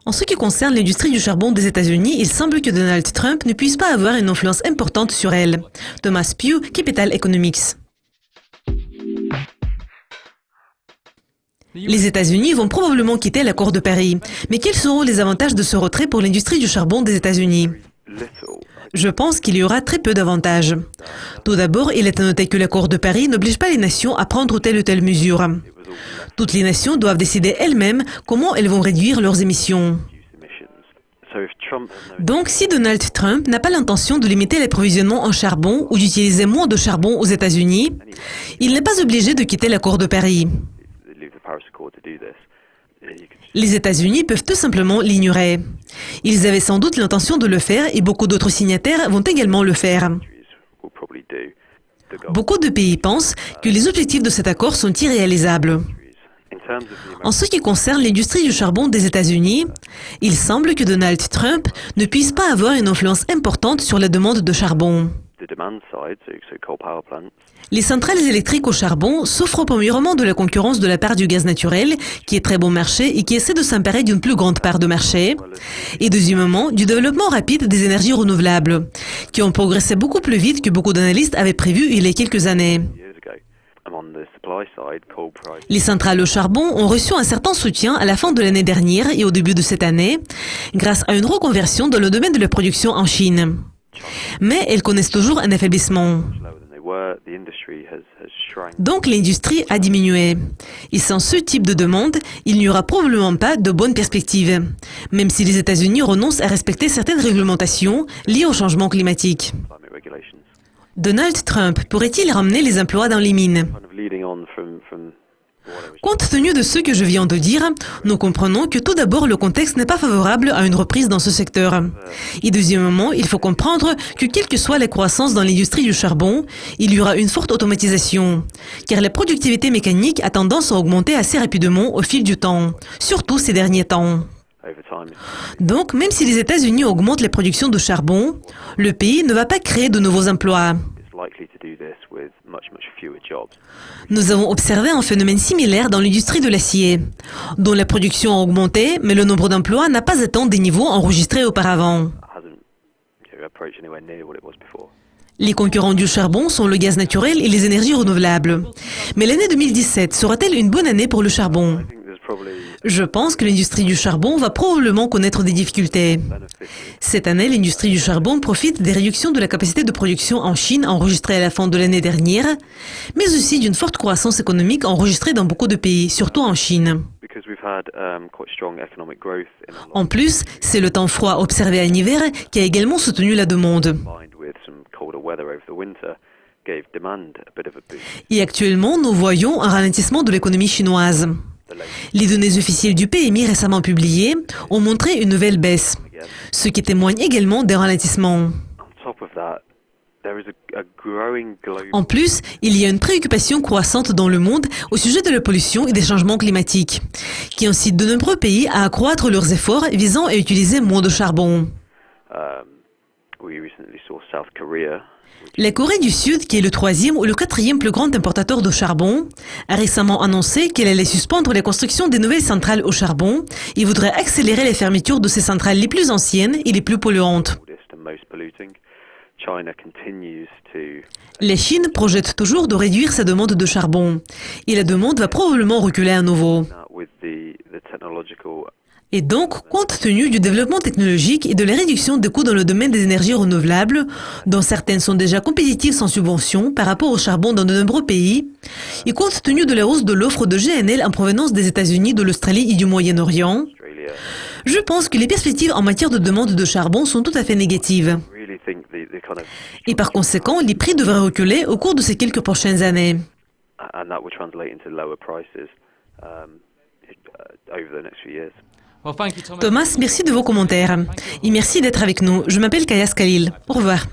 En ce qui concerne l'industrie du charbon des États-Unis, il semble que Donald Trump ne puisse pas avoir une influence importante sur elle. Thomas Pugh, Capital Economics. Les États-Unis vont probablement quitter l'accord de Paris. Mais quels seront les avantages de ce retrait pour l'industrie du charbon des États-Unis? Je pense qu'il y aura très peu d'avantages. Tout d'abord, il est à noter que l'accord de Paris n'oblige pas les nations à prendre telle ou telle mesure. Toutes les nations doivent décider elles-mêmes comment elles vont réduire leurs émissions. Donc, si Donald Trump n'a pas l'intention de limiter l'approvisionnement en charbon ou d'utiliser moins de charbon aux États-Unis, il n'est pas obligé de quitter l'accord de Paris. Les États-Unis peuvent tout simplement l'ignorer. Ils avaient sans doute l'intention de le faire et beaucoup d'autres signataires vont également le faire. Beaucoup de pays pensent que les objectifs de cet accord sont irréalisables. En ce qui concerne l'industrie du charbon des États-Unis, il semble que Donald Trump ne puisse pas avoir une influence importante sur la demande de charbon. Les centrales électriques au charbon souffrent premièrement de la concurrence de la part du gaz naturel, qui est très bon marché et qui essaie de s'emparer d'une plus grande part de marché, et deuxièmement du développement rapide des énergies renouvelables, qui ont progressé beaucoup plus vite que beaucoup d'analystes avaient prévu il y a quelques années. Les centrales au charbon ont reçu un certain soutien à la fin de l'année dernière et au début de cette année, grâce à une reconversion dans le domaine de la production en Chine. Mais elles connaissent toujours un affaiblissement. Donc l'industrie a diminué. Et sans ce type de demande, il n'y aura probablement pas de bonnes perspectives, même si les États-Unis renoncent à respecter certaines réglementations liées au changement climatique. Donald Trump pourrait-il ramener les emplois dans les mines? Compte tenu de ce que je viens de dire, nous comprenons que tout d'abord le contexte n'est pas favorable à une reprise dans ce secteur. Et deuxièmement, il faut comprendre que quelle que soit la croissance dans l'industrie du charbon, il y aura une forte automatisation, car la productivité mécanique a tendance à augmenter assez rapidement au fil du temps, surtout ces derniers temps. Donc, même si les États-Unis augmentent les productions de charbon, le pays ne va pas créer de nouveaux emplois. Nous avons observé un phénomène similaire dans l'industrie de l'acier, dont la production a augmenté, mais le nombre d'emplois n'a pas atteint des niveaux enregistrés auparavant. Les concurrents du charbon sont le gaz naturel et les énergies renouvelables. Mais l'année 2017 sera-t-elle une bonne année pour le charbon? Je pense que l'industrie du charbon va probablement connaître des difficultés. Cette année, l'industrie du charbon profite des réductions de la capacité de production en Chine enregistrées à la fin de l'année dernière, mais aussi d'une forte croissance économique enregistrée dans beaucoup de pays, surtout en Chine. En plus, c'est le temps froid observé en hiver qui a également soutenu la demande. Et actuellement, nous voyons un ralentissement de l'économie chinoise. Les données officielles du PMI récemment publiées ont montré une nouvelle baisse, ce qui témoigne également d'un ralentissement. En plus, il y a une préoccupation croissante dans le monde au sujet de la pollution et des changements climatiques, qui incite de nombreux pays à accroître leurs efforts visant à utiliser moins de charbon. La Corée du Sud, qui est le 3e ou le 4e plus grand importateur de charbon, a récemment annoncé qu'elle allait suspendre la construction des nouvelles centrales au charbon et voudrait accélérer les fermetures de ces centrales les plus anciennes et les plus polluantes. La Chine projette toujours de réduire sa demande de charbon et la demande va probablement reculer à nouveau. Et donc, compte tenu du développement technologique et de la réduction des coûts dans le domaine des énergies renouvelables, dont certaines sont déjà compétitives sans subvention par rapport au charbon dans de nombreux pays, et compte tenu de la hausse de l'offre de GNL en provenance des États-Unis, de l'Australie et du Moyen-Orient, je pense que les perspectives en matière de demande de charbon sont tout à fait négatives. Et par conséquent, les prix devraient reculer au cours de ces quelques prochaines années. Thomas, merci de vos commentaires. Et merci d'être avec nous. Je m'appelle Kayas Khalil. Au revoir.